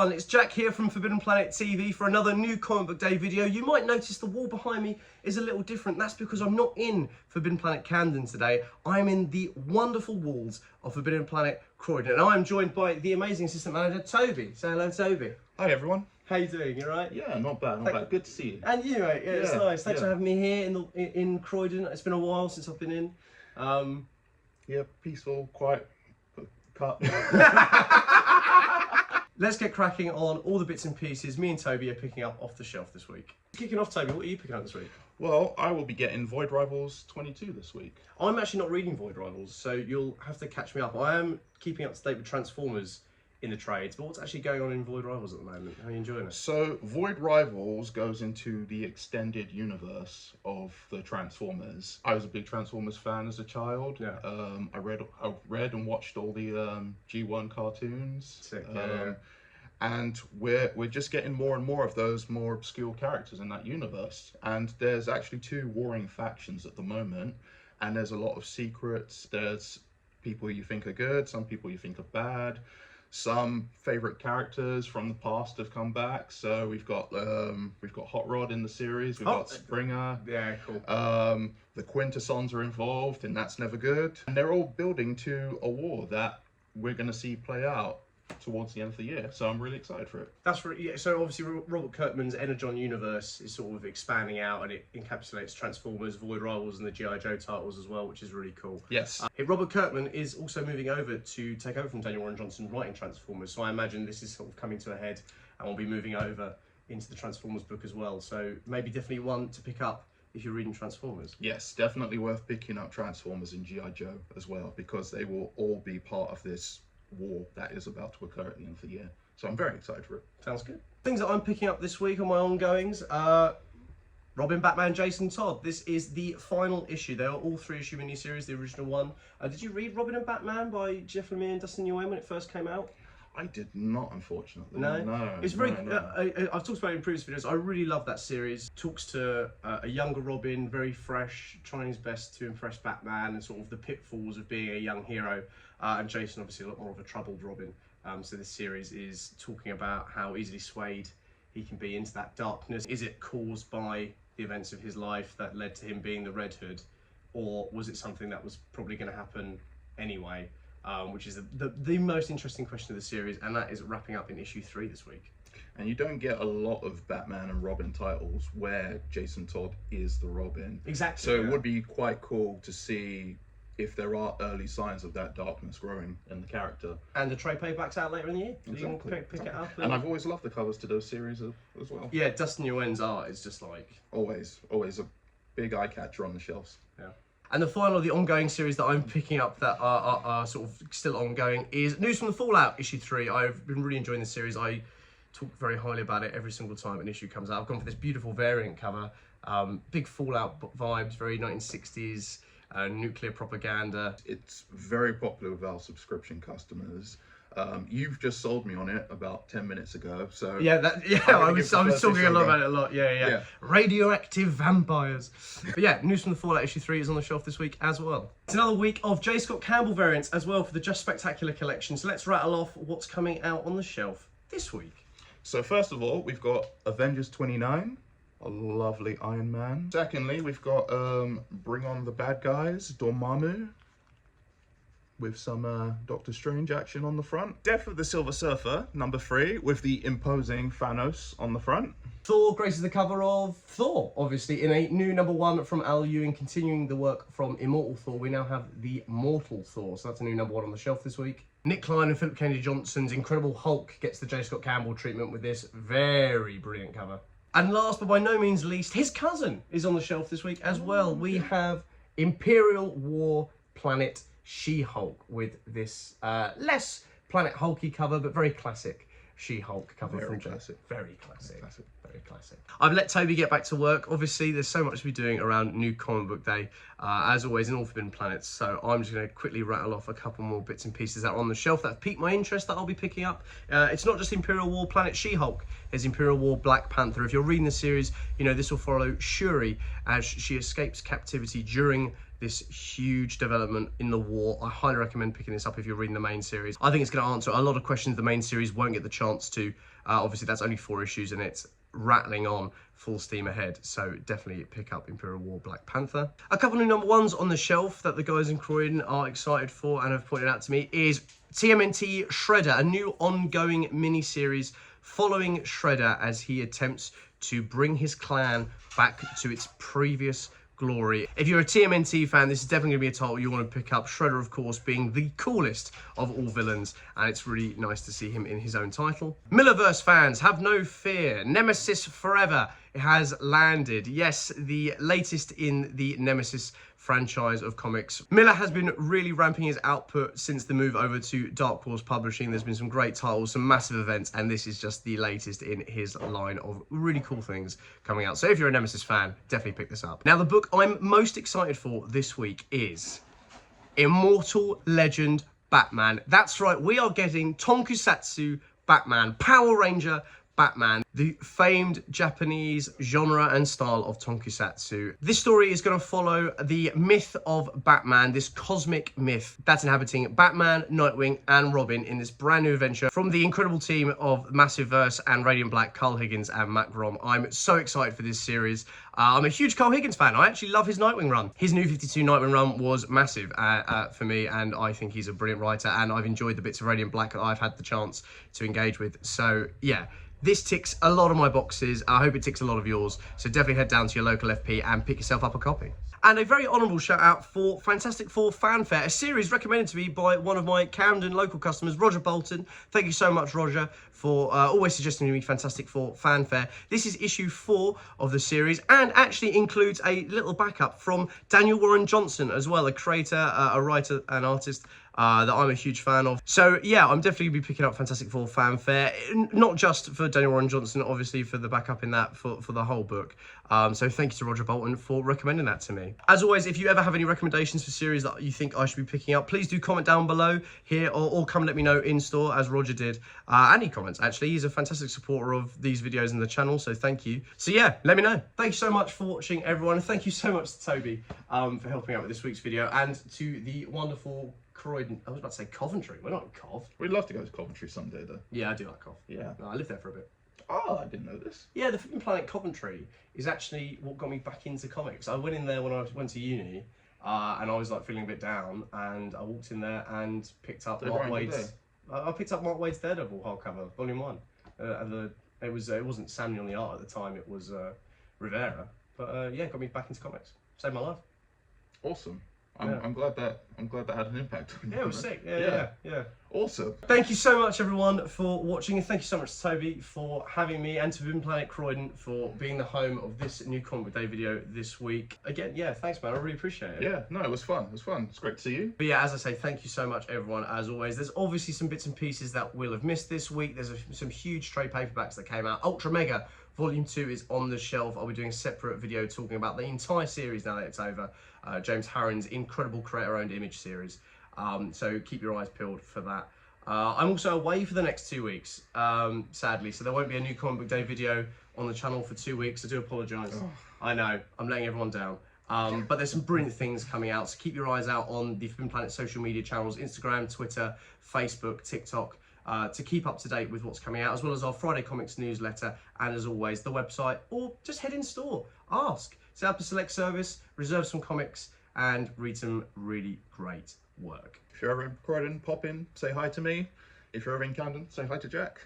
everyone, it's Jack here from Forbidden Planet TV for another new Comic Book Day video. You might notice the wall behind me is a little different. That's because I'm not in Forbidden Planet Camden today. I'm in the wonderful walls of Forbidden Planet Croydon. And I'm joined by the amazing assistant manager, Toby. Say hello, Toby. Hi, everyone. How you doing? You alright? Yeah, not bad, not bad. Good to see you. And you, mate. Yeah, it's nice. Thanks for having me here in Croydon. It's been a while since I've been in. Yeah, peaceful, quiet, cut. Let's get cracking on all the bits and pieces me and Toby are picking up off the shelf this week. Kicking off, Toby, what are you picking up this week? Well, I will be getting Void Rivals 22 this week. I'm actually not reading Void Rivals, so you'll have to catch me up. I am keeping up to date with Transformers in the trades, but what's actually going on in Void Rivals at the moment? How are you enjoying it? So, Void Rivals goes into the extended universe of the Transformers. I was a big Transformers fan as a child. Yeah. I read and watched all the G1 cartoons. Sick, yeah. And we're just getting more and more of those more obscure characters in that universe. And there's actually two warring factions at the moment, and there's a lot of secrets. There's people you think are good, some people you think are bad. Some favourite characters from the past have come back. So we've got Hot Rod in the series. We've got Springer. Yeah, cool. The Quintessons are involved, and that's never good. And they're all building to a war that we're going to see play out towards the end of the year. So I'm really excited for it. That's right. Yeah, so obviously Robert Kirkman's Energon universe is sort of expanding out, and it encapsulates Transformers, Void Rivals, and the G.I. Joe titles as well, which is really cool. Yes. Robert Kirkman is also moving over to take over from Daniel Warren Johnson writing Transformers, so I imagine this is sort of coming to a head, and we'll be moving over into the Transformers book as well. So maybe definitely one to pick up if you're reading Transformers. Yes, definitely worth picking up Transformers and G.I. Joe as well, because they will all be part of this war that is about to occur at the end of the year. So I'm very excited for it. Sounds good. Things that I'm picking up this week on my ongoings, Robin, Batman, Jason Todd. This is the final issue. They are all 3-issue miniseries, the original one. Did you read Robin and Batman by Jeff Lemire and Dustin Nguyen when it first came out? I did not, unfortunately. No. It's very. I've talked about it in previous videos. I really love that series. Talks to a younger Robin, very fresh, trying his best to impress Batman and sort of the pitfalls of being a young hero. And Jason, obviously, a lot more of a troubled Robin. So this series is talking about how easily swayed he can be into that darkness. Is it caused by the events of his life that led to him being the Red Hood, or was it something that was probably going to happen anyway? Which is the most interesting question of the series, and that is wrapping up in issue 3 this week. And you don't get a lot of Batman and Robin titles where Jason Todd is the Robin. Exactly. So it would be quite cool to see if there are early signs of that darkness growing in the character. And the trade paperback's out later in the year. So Exactly. you can pick it up. And I've always loved the covers to those series as well. Yeah, Dustin Nguyen's art is just like... Always a big eye catcher on the shelves. Yeah. And the final of the ongoing series that I'm picking up that are sort of still ongoing is News from the Fallout, issue 3. I've been really enjoying this series. I talk very highly about it every single time an issue comes out. I've gone for this beautiful variant cover. Big Fallout vibes, very 1960s, nuclear propaganda. It's very popular with our subscription customers. You've just sold me on it about 10 minutes ago, so yeah, I was talking a lot about it a lot. Yeah. Radioactive vampires. But yeah, News from the Fallout issue 3 is on the shelf this week as well. It's another week of J. Scott Campbell variants as well for the Just Spectacular collection. So let's rattle off what's coming out on the shelf this week. So first of all, we've got Avengers 29. A lovely Iron Man. Secondly, we've got Bring On the Bad Guys, Dormammu, with some Doctor Strange action on the front. Death of the Silver Surfer, number 3, with the imposing Thanos on the front. Thor graces the cover of Thor, obviously, in a new number 1 from Al Ewing, continuing the work from Immortal Thor. We now have the Mortal Thor, so that's a new number 1 on the shelf this week. Nick Klein and Philip Kennedy Johnson's Incredible Hulk gets the J. Scott Campbell treatment with this very brilliant cover. And last but by no means least, his cousin is on the shelf this week as well. We have Imperial War Planet She-Hulk with this less Planet Hulky cover, but very classic She-Hulk cover. Very classic. Very classic. Very classic. I've let Toby get back to work. Obviously, there's so much to be doing around New Comic Book Day, as always, in all Forbidden Planets. So I'm just going to quickly rattle off a couple more bits and pieces that are on the shelf that have piqued my interest that I'll be picking up. It's not just Imperial War Planet She-Hulk. There's Imperial War Black Panther. If you're reading the series, you know this will follow Shuri as she escapes captivity during this huge development in the war. I highly recommend picking this up if you're reading the main series. I think it's going to answer a lot of questions the main series won't get the chance to. Obviously, that's only 4 issues and it's rattling on full steam ahead, so definitely pick up Imperial War Black Panther. A couple of number ones on the shelf that the guys in Croydon are excited for and have pointed out to me is TMNT Shredder, a new ongoing mini-series following Shredder as he attempts to bring his clan back to its previous glory. If you're a TMNT fan, this is definitely going to be a title you want to pick up. Shredder, of course, being the coolest of all villains, and it's really nice to see him in his own title. Millerverse fans, have no fear. Nemesis Forever has landed. Yes, the latest in the Nemesis franchise of comics. Miller has been really ramping his output since the move over to Dark Horse Publishing. There's been some great titles, some massive events, and this is just the latest in his line of really cool things coming out. So if you're a Nemesis fan, definitely pick this up. Now, the book I'm most excited for this week is Immortal Legend Batman. That's right, we are getting Tokusatsu Batman, Power Ranger Batman, the famed Japanese genre and style of tokusatsu. This story is going to follow the myth of Batman, this cosmic myth that's inhabiting Batman, Nightwing, and Robin in this brand new adventure from the incredible team of Massiveverse and Radiant Black, Carl Higgins and Matt Grom. I'm so excited for this series. I'm a huge Carl Higgins fan. I actually love his Nightwing run. His New 52 Nightwing run was massive for me, and I think he's a brilliant writer, and I've enjoyed the bits of Radiant Black that I've had the chance to engage with. So, yeah. This ticks a lot of my boxes. I hope it ticks a lot of yours. So definitely head down to your local FP and pick yourself up a copy. And a very honourable shout out for Fantastic Four Fanfare, a series recommended to me by one of my Camden local customers, Roger Bolton. Thank you so much, Roger, for always suggesting to me Fantastic Four Fanfare. This is issue 4 of the series and actually includes a little backup from Daniel Warren Johnson as well, a creator, a writer and artist that I'm a huge fan of. So yeah, I'm definitely going to be picking up Fantastic Four Fanfare, not just for Daniel Warren Johnson, obviously for the backup in that for the whole book. So thank you to Roger Bolton for recommending that to me. As always, if you ever have any recommendations for series that you think I should be picking up, please do comment down below here or come let me know in store as Roger did. Any comments, actually. He's a fantastic supporter of these videos and the channel, so thank you. So yeah, let me know. Thank you so much for watching, everyone. Thank you so much to Toby for helping out with this week's video, and to the wonderful Croydon. I was about to say Coventry. We're not in Cov. We'd love to go to Coventry someday, though. Yeah, I do like Cov. Yeah. No, I lived there for a bit. Oh, I didn't know this. Yeah, the Forbidden Planet Coventry is actually what got me back into comics. I went in there when I went to uni, and I was like feeling a bit down, and I walked in there and picked up Mark Waid's. I picked up Mark Waid's Daredevil hardcover, volume 1. It wasn't Samuel on the art at the time. It was Rivera. But yeah, got me back into comics. Saved my life. Awesome. I'm glad that had an impact on you. Yeah, it was sick. Yeah. Awesome. Thank you so much, everyone, for watching, and thank you so much to Toby for having me, and to Forbidden Planet Croydon for being the home of this new Comic Book Day video this week. Again, yeah, thanks, man. I really appreciate it. Yeah, no, it was fun. It was fun. It's great to see you. But yeah, as I say, thank you so much, everyone, as always. There's obviously some bits and pieces that we'll have missed this week. There's some huge trade paperbacks that came out. Ultra Mega Volume 2 is on the shelf. I'll be doing a separate video talking about the entire series now that it's over. James Harren's incredible creator-owned Image series. So keep your eyes peeled for that. I'm also away for the next 2 weeks, sadly, so there won't be a new Comic Book Day video on the channel for 2 weeks. I do apologise. Oh. I know, I'm letting everyone down. But there's some brilliant things coming out, so keep your eyes out on the Forbidden Planet social media channels, Instagram, Twitter, Facebook, TikTok, to keep up to date with what's coming out, as well as our Friday Comics newsletter, and as always, the website, or just head in store, ask, set up a select service, reserve some comics, and read some really great work. If you're ever in Croydon, pop in, say hi to me. If you're ever in Camden, say hi to Jack.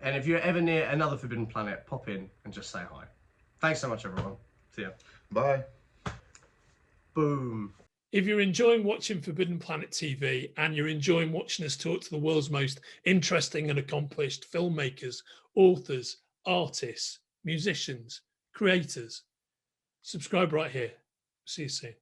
And if you're ever near another Forbidden Planet, pop in and just say hi. Thanks so much, everyone. See ya. Bye. Boom. If you're enjoying watching Forbidden Planet TV and you're enjoying watching us talk to the world's most interesting and accomplished filmmakers, authors, artists, musicians, creators, subscribe right here. See you soon.